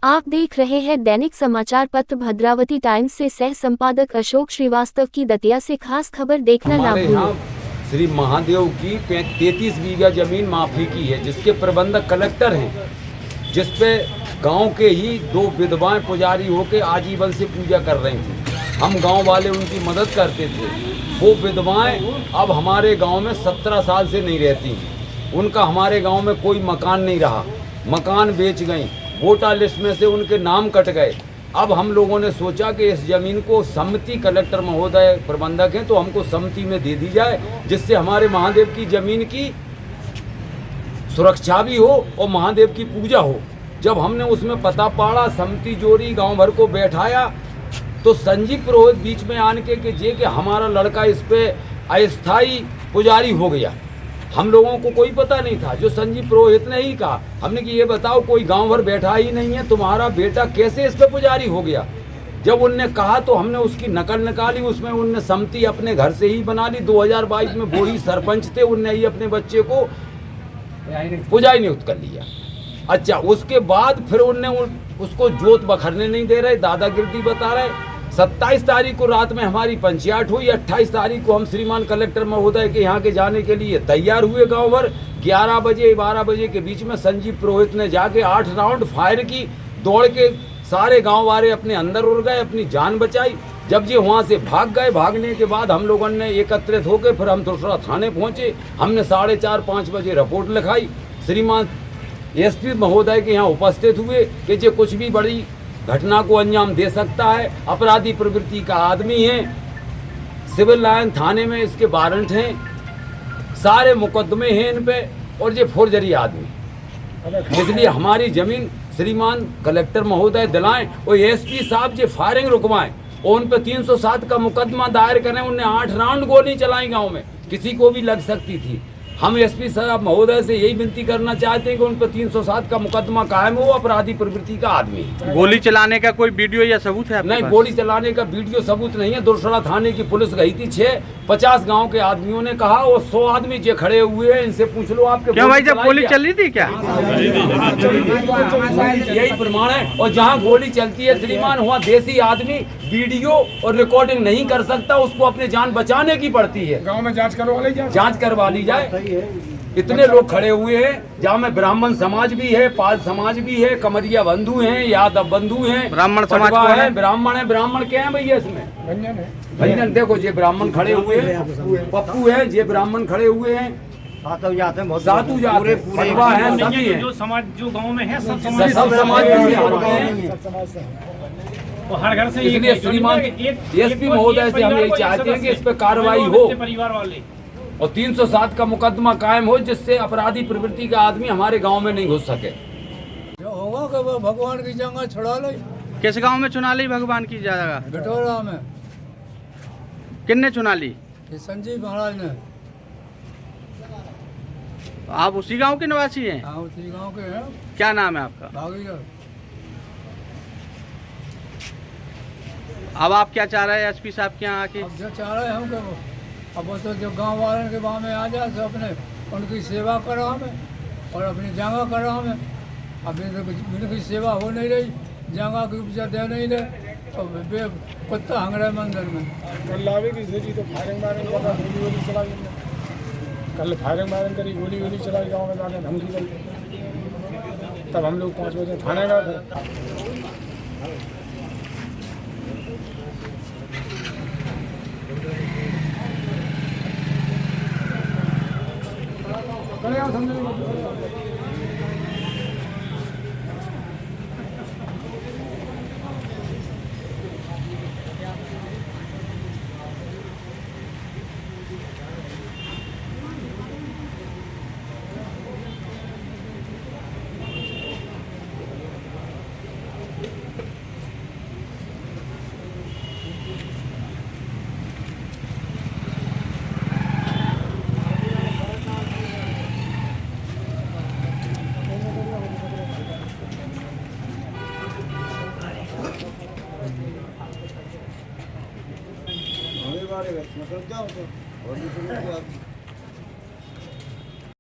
आप देख रहे हैं दैनिक समाचार पत्र भद्रावती टाइम्स से सह संपादक अशोक श्रीवास्तव की दतिया से खास खबर देखना ना भूलें। श्री महादेव की 33 बीघा जमीन माफी की है, जिसके प्रबंधक कलेक्टर हैं, जिसपे गांव के ही 2 विधवाएं पुजारी होकर आजीवन से पूजा कर रही थी। हम गांव वाले उनकी मदद करते थे। वो विधवाएं अब हमारे गांव में 17 साल से नहीं रहती। उनका हमारे गांव में कोई मकान नहीं रहा, मकान बेच गई, वोटर लिस्ट में से उनके नाम कट गए। अब हम लोगों ने सोचा कि इस जमीन को सम्मति, कलेक्टर महोदय प्रबंधक हैं तो हमको सम्मति में दे दी जाए, जिससे हमारे महादेव की जमीन की सुरक्षा भी हो और महादेव की पूजा हो। जब हमने उसमें पता पाड़ा, सम्मति जोड़ी, गांव भर को बैठाया, तो संजीव पुरोहित बीच में आन के हमारा लड़का इस पे अस्थायी पुजारी हो गया। हम लोगों को कोई पता नहीं था, जो संजीव पुरोहित ने ही कहा। हमने कि ये बताओ, कोई गांव भर बैठा ही नहीं है, तुम्हारा बेटा कैसे इस पे पुजारी हो गया? जब उनने कहा तो हमने उसकी नकल निकाली, उसमें उनने सम्मति अपने घर से ही बना ली। 2022 में वो ही सरपंच थे, उनने ही अपने बच्चे को पुजारी नियुक्त कर लिया। अच्छा, उसके बाद फिर उनने उसको जोत बखरने नहीं दे रहे, दादागिरी बता रहे। 27 तारीख को रात में हमारी पंचायत हुई। 28 तारीख को हम श्रीमान कलेक्टर महोदय के यहाँ के जाने के लिए तैयार हुए। गांव भर 11 बजे 12 बजे के बीच में संजीव पुरोहित ने जाके 8 राउंड फायर की, दौड़ के सारे गांव वाले अपने अंदर उड़ गए, अपनी जान बचाई। जब ये वहाँ से भाग गए, भागने के बाद हम लोगों ने एकत्रित होकर फिर हम दूसरा थाने पहुँचे। हमने 4:30-5 बजे रिपोर्ट लिखाई। श्रीमान एसपी महोदय के यहाँ उपस्थित हुए कि ये कुछ भी बड़ी घटना को अंजाम दे सकता है, अपराधी प्रवृत्ति का आदमी है, सिविल लाइन थाने में इसके वारंट हैं, सारे मुकदमे हैं इन पे, और ये फोर्जरी आदमी। इसलिए हमारी जमीन श्रीमान कलेक्टर महोदय दिलाएं और एसपी साहब ये फायरिंग रुकवाएं और उन पे 307 का मुकदमा दायर करें। उनने 8 राउंड गोली चलाई गाँव में, किसी को भी लग सकती थी। हम एसपी साहब महोदय से यही विनती करना चाहते हैं कि उन पर 307 का मुकदमा कायम हो, अपराधी प्रवृत्ति का आदमी। गोली चलाने का कोई वीडियो या सबूत है? नहीं, गोली चलाने का वीडियो सबूत नहीं है। दुर्सड़ा थाने की पुलिस गई थी, 50 गांव के आदमियों ने कहा, और 100 आदमी जो खड़े हुए हैं, इनसे पूछ लो आपके क्या भाई जब गोली चल रही थी क्या? यही प्रमाण है। और जहाँ गोली चलती है श्रीमान, वहाँ देसी आदमी वीडियो और रिकॉर्डिंग नहीं कर सकता, उसको अपने जान बचाने की पड़ती है। गांव में जांच करवा ली जाए। इतने लोग खड़े हुए हैं, जहाँ में ब्राह्मण समाज भी है, पाल समाज भी है, कमरिया बंधु हैं, यादव बंधु हैं, ब्राह्मण समाज है, ब्राह्मण क्या है भैया इसमें? भैया देखो, ये ब्राह्मण खड़े हुए हैं, पप्पू है, ये ब्राह्मण खड़े हुए हैं, सातु जात है, पटवा है, सभी हैं। जो समाज जो गांव में है, सब समाज और हर घर से। इसलिए श्रीमान एसपी महोदय से हम यही चाहते हैं कि इस पर कार्रवाई हो परिवार वाले और 307 का मुकदमा कायम हो, जिससे अपराधी प्रवृत्ति का आदमी हमारे गांव में नहीं घुस सके। जो होगा कि वो भगवान की जगह छुड़ा ले। किस गांव में चुना ली भगवान की जगह? बिटोरा में। किन्ने चुना ली? संजीव महाराज ने। आप उसी गांव के निवासी हैं? हाँ, उसी गांव के हैं। क्या नाम है आपका? भागीरथ। अब आप क्या चाह रहे हैं एसपी साहब के यहाँ आके? अब जो चाह रहे हैं हम, अब वो तो जो गांव वालों के गांव में आ जाए तो अपने उनकी सेवा करो हमें और अपनी जगह करो हमें। अभी तो उनकी सेवा हो नहीं रही, जगह की उपजा दे नहीं रहे, तो कुत्ता हंग रहे मंदिर में। तो फायरिंग मारिंग करा, गोली चलाई। कल फायरिंग मारिंग करी, गोली चलाई, गाँव में जाने धमकी करी। तब हम लोग 5 बजे थाने गए। निकल जाओ तो और